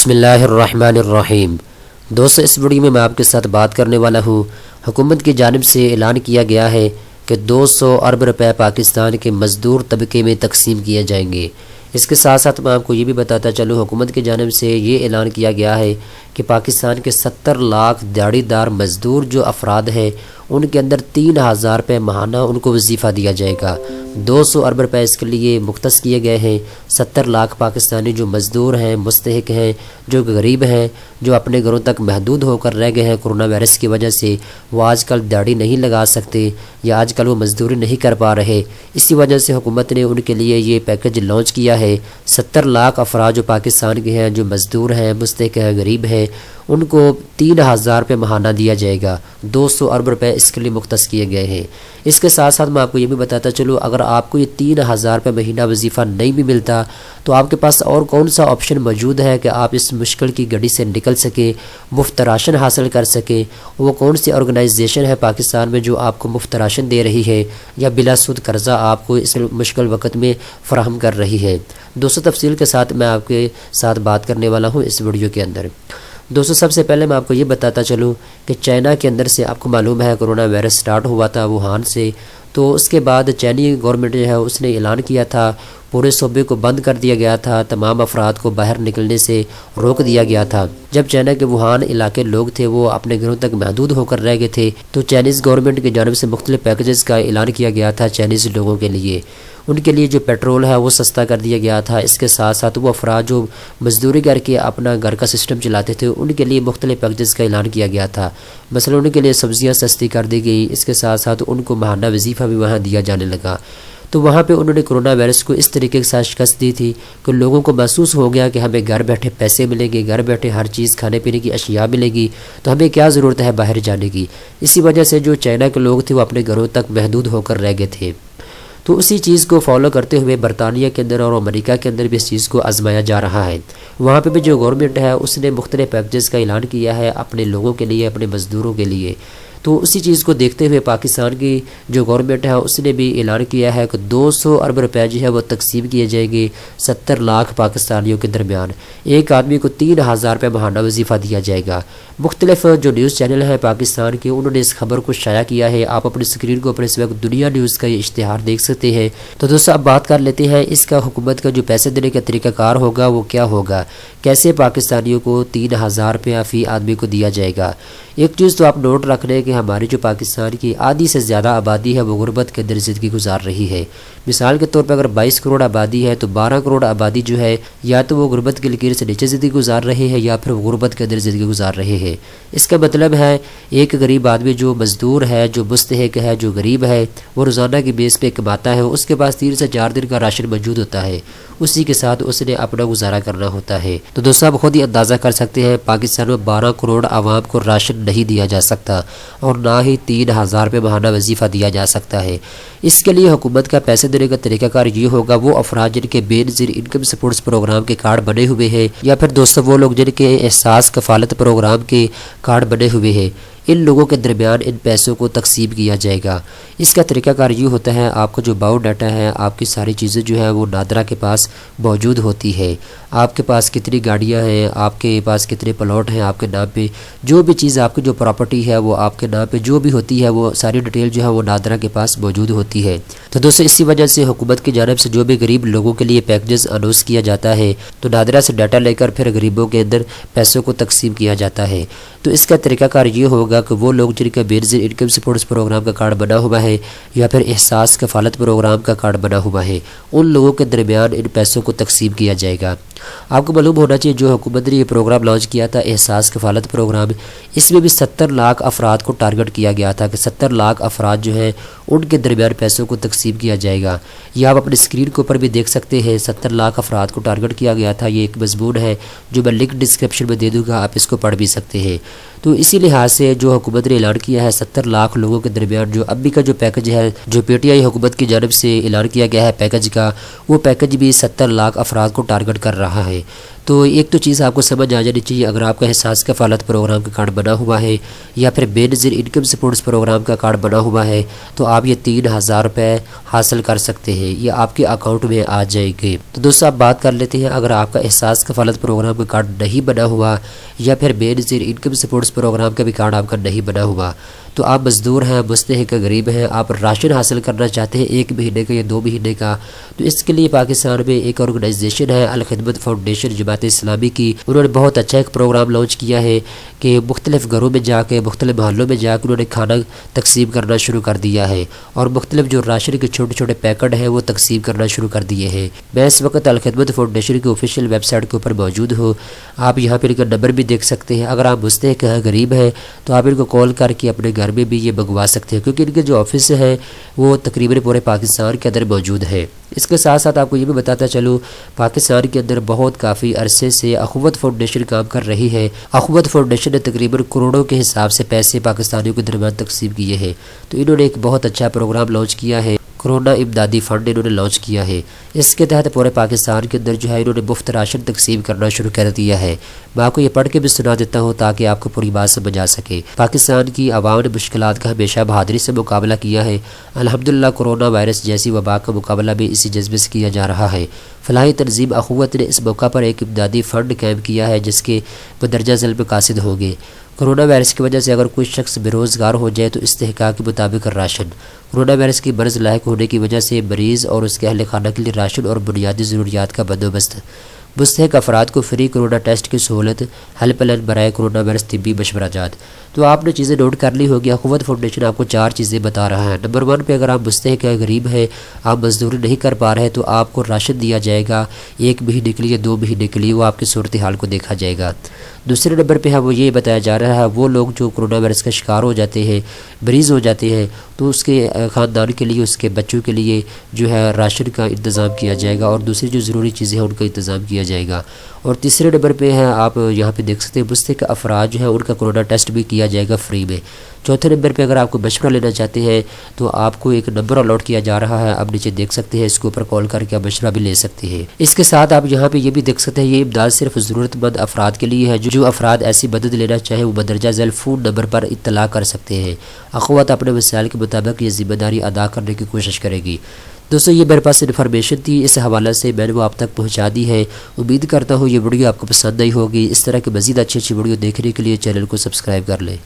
بسم اللہ الرحمن الرحیم۔ دوستو، اس ویڈیو میں آپ کے ساتھ بات کرنے والا ہوں۔ حکومت کی جانب سے اعلان کیا گیا ہے کہ 200 ارب روپے پاکستان کے مزدور طبقے میں تقسیم کیے جائیں گے۔ اس کے ساتھ ساتھ میں آپ کو یہ بھی بتاتا چلوں، حکومت کی جانب سے یہ اعلان کیا گیا ہے کہ پاکستان کے 70 لاکھ دیہڑی دار مزدور جو افراد ہیں، ان کے اندر 3000 روپے ماہانہ ان کو وظیفہ دیا جائے گا۔ 200 ارب روپے اس کے لیے مختص کیے گئے ہیں۔ 70 لاکھ پاکستانی جو مزدور ہیں، مستحق ہیں، جو غریب ہیں، جو اپنے گھروں تک محدود ہو کر رہ گئے ہیں کورونا وائرس کی وجہ سے، وہ آج کل دیہڑی نہیں لگا سکتے یا آج کل وہ مزدوری نہیں کر پا رہے، اسی وجہ سے حکومت نے ان کے لیے یہ پیکج لانچ کیا ہے۔ 70 لاکھ افراد جو پاکستان کے ہیں، جو مزدور ہیں، مستحق ہیں، غریب ہیں، ان کو 3000 روپے ماہانہ دیا جائے گا۔ 200 ارب روپے اس کے لیے مختص کیے گئے ہیں۔ اس کے ساتھ ساتھ میں آپ کو یہ بھی بتاتا چلوں، اگر آپ کو یہ 3000 روپے مہینہ وظیفہ نہیں بھی ملتا تو آپ کے پاس اور کون سا آپشن موجود ہے کہ آپ اس مشکل کی گھڑی سے نکل سکیں، مفت راشن حاصل کر سکیں۔ وہ کون سی آرگنائزیشن ہے پاکستان میں جو آپ کو مفت راشن دے رہی ہے یا بلا سود قرضہ آپ کو اس مشکل وقت میں فراہم کر رہی ہے؟ دوستو، تفصیل کے ساتھ میں آپ کے ساتھ بات کرنے والا ہوں اس ویڈیو کے اندر۔ دوستو، سب سے پہلے میں آپ کو یہ بتاتا چلوں کہ چائنا کے اندر سے آپ کو معلوم ہے کورونا وائرس سٹارٹ ہوا تھا ووہان سے، تو اس کے بعد چینی گورنمنٹ جو ہے اس نے اعلان کیا تھا، پورے صوبے کو بند کر دیا گیا تھا، تمام افراد کو باہر نکلنے سے روک دیا گیا تھا۔ جب چائنا کے ووہان علاقے لوگ تھے وہ اپنے گھروں تک محدود ہو کر رہ گئے تھے، تو چائنیز گورنمنٹ کی جانب سے مختلف پیکجز کا اعلان کیا گیا تھا چائنیز لوگوں کے لیے۔ ان کے لیے جو پیٹرول ہے وہ سستا کر دیا گیا تھا۔ اس کے ساتھ ساتھ وہ افراد جو مزدوری کر کے اپنا گھر کا سسٹم چلاتے تھے، ان کے لیے مختلف پیکجز کا اعلان کیا گیا تھا۔ مثلا ان کے لیے سبزیاں سستی کر دی گئی، اس کے ساتھ ساتھ ان کو ماہانہ وظیفہ بھی وہاں دیا جانے لگا۔ تو وہاں پہ انہوں نے کرونا وائرس کو اس طریقے کے ساتھ شکست دی تھی کہ لوگوں کو محسوس ہو گیا کہ ہمیں گھر بیٹھے پیسے ملیں گے، گھر بیٹھے ہر چیز کھانے پینے کی اشیاء ملے گی، تو ہمیں کیا ضرورت ہے باہر جانے کی۔ اسی وجہ سے جو چائنا کے لوگ تھے وہ اپنے گھروں تک محدود ہو کر رہ گئے تھے۔ تو اسی چیز کو فالو کرتے ہوئے برطانیہ کے اندر اور امریکہ کے اندر بھی اس چیز کو آزمایا جا رہا ہے۔ وہاں پہ بھی جو گورنمنٹ ہے اس نے مختلف پیکجز کا اعلان کیا ہے اپنے لوگوں کے لیے، اپنے مزدوروں کے لیے۔ تو اسی چیز کو دیکھتے ہوئے پاکستان کی جو گورنمنٹ ہے اس نے بھی اعلان کیا ہے کہ 200 ارب روپے جو ہے وہ تقسیم کیے جائیں گے 70 لاکھ پاکستانیوں کے درمیان۔ ایک آدمی کو 3000 روپے ماہانہ وظیفہ دیا جائے گا۔ مختلف جو نیوز چینل ہیں پاکستان کے، انہوں نے اس خبر کو شائع کیا ہے۔ آپ اپنی اسکرین کو پر اس وقت دنیا نیوز کا یہ اشتہار دیکھ سکتے ہیں۔ تو دوستو، اب بات کر لیتے ہیں اس کا حکومت کا جو پیسے دینے کا طریقہ کار ہوگا وہ کیا ہوگا، کیسے پاکستانیوں کو 3000 روپیہ فی آدمی کو دیا جائے گا۔ ایک چیز تو آپ نوٹ رکھ لیں کہ ہماری جو پاکستان کی آدھی سے زیادہ آبادی ہے وہ غربت کے اندر زندگی گزار رہی ہے۔ مثال کے طور پر اگر 22 کروڑ آبادی ہے تو 12 کروڑ آبادی جو ہے یا تو وہ غربت کی لکیر سے نیچے زندگی گزار رہے ہیں یا پھر وہ غربت کے اندر زندگی گزار رہے ہیں۔ اس کا مطلب ہے ایک غریب آدمی جو مزدور ہے، جو مستحق ہے، جو غریب ہے، وہ روزانہ کی بیس پہ کماتا ہے، اس کے پاس 3 سے 4 دن کا راشن موجود ہوتا ہے، اسی کے ساتھ اس نے اپنا گزارا کرنا ہوتا ہے۔ تو دوستو، آپ خود ہی اندازہ کر سکتے ہیں پاکستان میں 12 کروڑ عوام کو راشن نہیں دیا جا سکتا اور نہ ہی 3000 روپے ماہانہ وظیفہ دیا جا سکتا ہے۔ اس کے لیے حکومت کا پیسے دینے کا طریقہ کار یہ ہوگا، وہ افراد جن کے بے نظیر انکم سپورٹس پروگرام کے کارڈ بنے ہوئے ہیں یا پھر دوستو وہ لوگ جن کے احساس کفالت پروگرام کے کارڈ بنے ہوئے ہیں، ان لوگوں کے درمیان ان پیسوں کو تقسیم کیا جائے گا۔ اس کا طریقہ کار یہ ہوتا ہے، آپ کو جو باؤ ڈاٹا ہے، آپ کی ساری چیزیں جو ہے وہ نادرہ کے پاس موجود ہوتی ہے۔ آپ کے پاس کتنی گاڑیاں ہیں، آپ کے پاس کتنے پلاٹ ہیں آپ کے نام پہ، جو بھی چیز آپ کی جو پراپرٹی ہے وہ آپ کے نام پہ جو بھی ہوتی ہے وہ ساری ڈیٹیل جو ہے وہ نادرہ کے پاس موجود ہوتی ہے۔ تو دوستو، اسی وجہ سے حکومت کی جانب سے جو بھی غریب لوگوں کے لیے پیکجز اناؤنس کیا جاتا ہے تو نادرہ سے ڈاٹا لے کر پھر غریبوں کے اندر پیسوں کو تقسیم کیا جاتا ہے۔ تو اس کا طریقہ کار یہ ہوگا کہ وہ لوگ جن کا بے نظیر انکم سپورٹس پروگرام کا کارڈ بنا ہوا ہے یا پھر احساس کفالت پروگرام کا کارڈ بنا ہوا ہے، ان لوگوں کے درمیان ان پیسوں کو تقسیم کیا جائے گا۔ آپ کو معلوم ہونا چاہیے جو حکومت نے یہ پروگرام لانچ کیا تھا احساس کفالت پروگرام، اس میں بھی 70 لاکھ افراد کو ٹارگٹ کیا گیا تھا کہ 70 لاکھ افراد جو ہیں ان کے درمیان پیسوں کو تقسیم کیا جائے گا۔ یہ آپ اپنی اسکرین کے اوپر بھی دیکھ سکتے ہیں، 70 لاکھ افراد کو ٹارگٹ کیا گیا تھا۔ یہ ایک مضمون ہے جو میں لنک ڈسکرپشن میں دے دوں گا، آپ اس کو پڑھ بھی سکتے ہیں۔ تو اسی لحاظ سے جو حکومت نے اعلان کیا ہے 70 لاکھ لوگوں کے درمیان جو ابھی کا جو پیکج ہے، جو پی ٹی آئی حکومت کی جانب سے اعلان کیا گیا ہے پیکج کا، وہ پیکج بھی 70 لاکھ افراد کو ٹارگٹ کر رہا ہے۔ تو ایک تو چیز آپ کو سمجھ آ جانی چاہیے، اگر آپ کا احساس کفالت پروگرام کا کارڈ بنا ہوا ہے یا پھر بے نظیر انکم سپورٹس پروگرام کا کارڈ بنا ہوا ہے تو آپ یہ 3000 روپے حاصل کر سکتے ہیں، یہ آپ کے اکاؤنٹ میں آ جائیں گے۔ تو دوستو آپ بات کر لیتے ہیں، اگر آپ کا احساس کفالت پروگرام کا کارڈ نہیں بنا ہوا یا پھر بے نظیر انکم سپورٹس پروگرام کا بھی کارڈ آپ کا نہیں بنا ہوا، تو آپ مزدور ہیں، مستحق غریب ہیں، آپ راشن حاصل کرنا چاہتے ہیں 1 مہینے کا یا 2 مہینے کا، تو اس کے لیے پاکستان میں ایک آرگنائزیشن ہے الخدمت فاؤنڈیشن جماعت اسلامی کی، انہوں نے بہت اچھا ایک پروگرام لانچ کیا ہے کہ مختلف گھروں میں جا کے مختلف محلوں میں جا کے انہوں نے کھانا تقسیم کرنا شروع کر دیا ہے، اور مختلف جو راشن کے چھوٹے چھوٹے پیکٹ ہیں وہ تقسیم کرنا شروع کر دیے ہیں۔ میں اس وقت الخدمت فاؤنڈیشن کی آفیشیل ویب سائٹ کے اوپر موجود ہوں، آپ یہاں پہ ان کا نمبر بھی دیکھ سکتے ہیں۔ اگر آپ مستحق ہیں، غریب ہیں، تو آپ ان کو کال کر کے اپنے گھر میں بھی یہ منگوا سکتے ہیں، کیونکہ ان کے جو آفس ہے وہ تقریباً پورے پاکستان کے اندر موجود ہے۔ اس کے ساتھ ساتھ آپ کو یہ بھی بتاتا چلوں، پاکستان کے اندر بہت کافی عرصے سے اخوت فاؤنڈیشن کام کر رہی ہے۔ اخوت فاؤنڈیشن نے تقریباً کروڑوں کے حساب سے پیسے پاکستانیوں کے درمیان تقسیم کیے ہیں، تو انہوں نے ایک بہت اچھا پروگرام لانچ کیا ہے، کرونا امدادی فنڈ انہوں نے لانچ کیا ہے۔ اس کے تحت پورے پاکستان کے اندر جو ہے انہوں نے مفت راشن تقسیم کرنا شروع کر دیا ہے۔ میں آپ کو یہ پڑھ کے بھی سنا دیتا ہوں تاکہ آپ کو پوری بات سمجھ آ سکے۔ پاکستان کی عوام نے مشکلات کا ہمیشہ بہادری سے مقابلہ کیا ہے، الحمدللہ کورونا وائرس جیسی وبا کا مقابلہ بھی اسی جذبے سے کیا جا رہا ہے۔ فلاحی تنظیم اخوت نے اس موقع پر ایک امدادی فنڈ قائم کیا ہے جس کے مندرجہ ذیل مقاصد ہوں گے۔ کرونا وائرس کی وجہ سے اگر کوئی شخص بے روزگار ہو جائے تو استحقاق کے مطابق راشن، کرونا وائرس کی مرض لاحق ہونے کی وجہ سے مریض اور اس کے اہل خانہ کے لیے راشن اور بنیادی ضروریات کا بندوبست، مستحق افراد کو فری کرونا ٹیسٹ کی سہولت، ہیلپ لائن برائے کرونا وائرس طبی مشورہ جات۔ تو آپ نے چیزیں نوٹ کر لی ہوگی۔ اخوت فاؤنڈیشن آپ کو 4 چیزیں بتا رہا ہے۔ نمبر 1 پہ اگر آپ مستحق ہے، غریب ہے، آپ مزدوری نہیں کر پا رہے تو آپ کو راشن دیا جائے گا 1 مہینے کے لیے 2 مہینے کے لیے، وہ آپ کی صورتحال کو دیکھا جائے گا۔ دوسرے نمبر پہ ہے وہ یہ بتایا جا رہا ہے وہ لوگ جو کرونا وائرس کا شکار ہو جاتے ہیں، مریض ہو جاتے ہیں، تو اس کے خاندان کے لیے، اس کے بچوں کے لیے جو ہے راشن کا انتظام کیا جائے گا، اور دوسری جو ضروری چیزیں ہیں ان کا انتظام کیا جائے گا۔ اور تیسرے نمبر پہ ہے آپ یہاں پہ دیکھ سکتے ہیں مستحق افراد جو ہے ان کا کرونا ٹیسٹ بھی کیا جائے گا فری میں۔ چوتھے نمبر پہ اگر آپ کو مشورہ لینا چاہتے ہیں تو آپ کو ایک نمبر الاٹ کیا جا رہا ہے، آپ نیچے دیکھ سکتے ہیں، اس کے اوپر کال کر کے آپ مشورہ بھی لے سکتے ہیں۔ اس کے ساتھ آپ یہاں پہ یہ بھی دیکھ سکتے ہیں یہ امداد صرف ضرورت مند افراد کے لیے ہے، جو افراد ایسی مدد لینا چاہیں وہ مندرجہ ذیل فون نمبر پر اطلاع کر سکتے ہیں۔ اخوت اپنے وسائل کے مطابق یہ ذمہ داری ادا کرنے کی کوشش کرے گی۔ دوستو یہ میرے پاس انفارمیشن تھی، اس حوالے سے میں نے وہ آپ تک پہنچا دی ہے۔ امید کرتا ہوں یہ ویڈیو آپ کو پسند آئی ہوگی۔ اس طرح کی مزید اچھی ویڈیو دیکھنے کے لیے چینل کو سبسکرائب کر لیں۔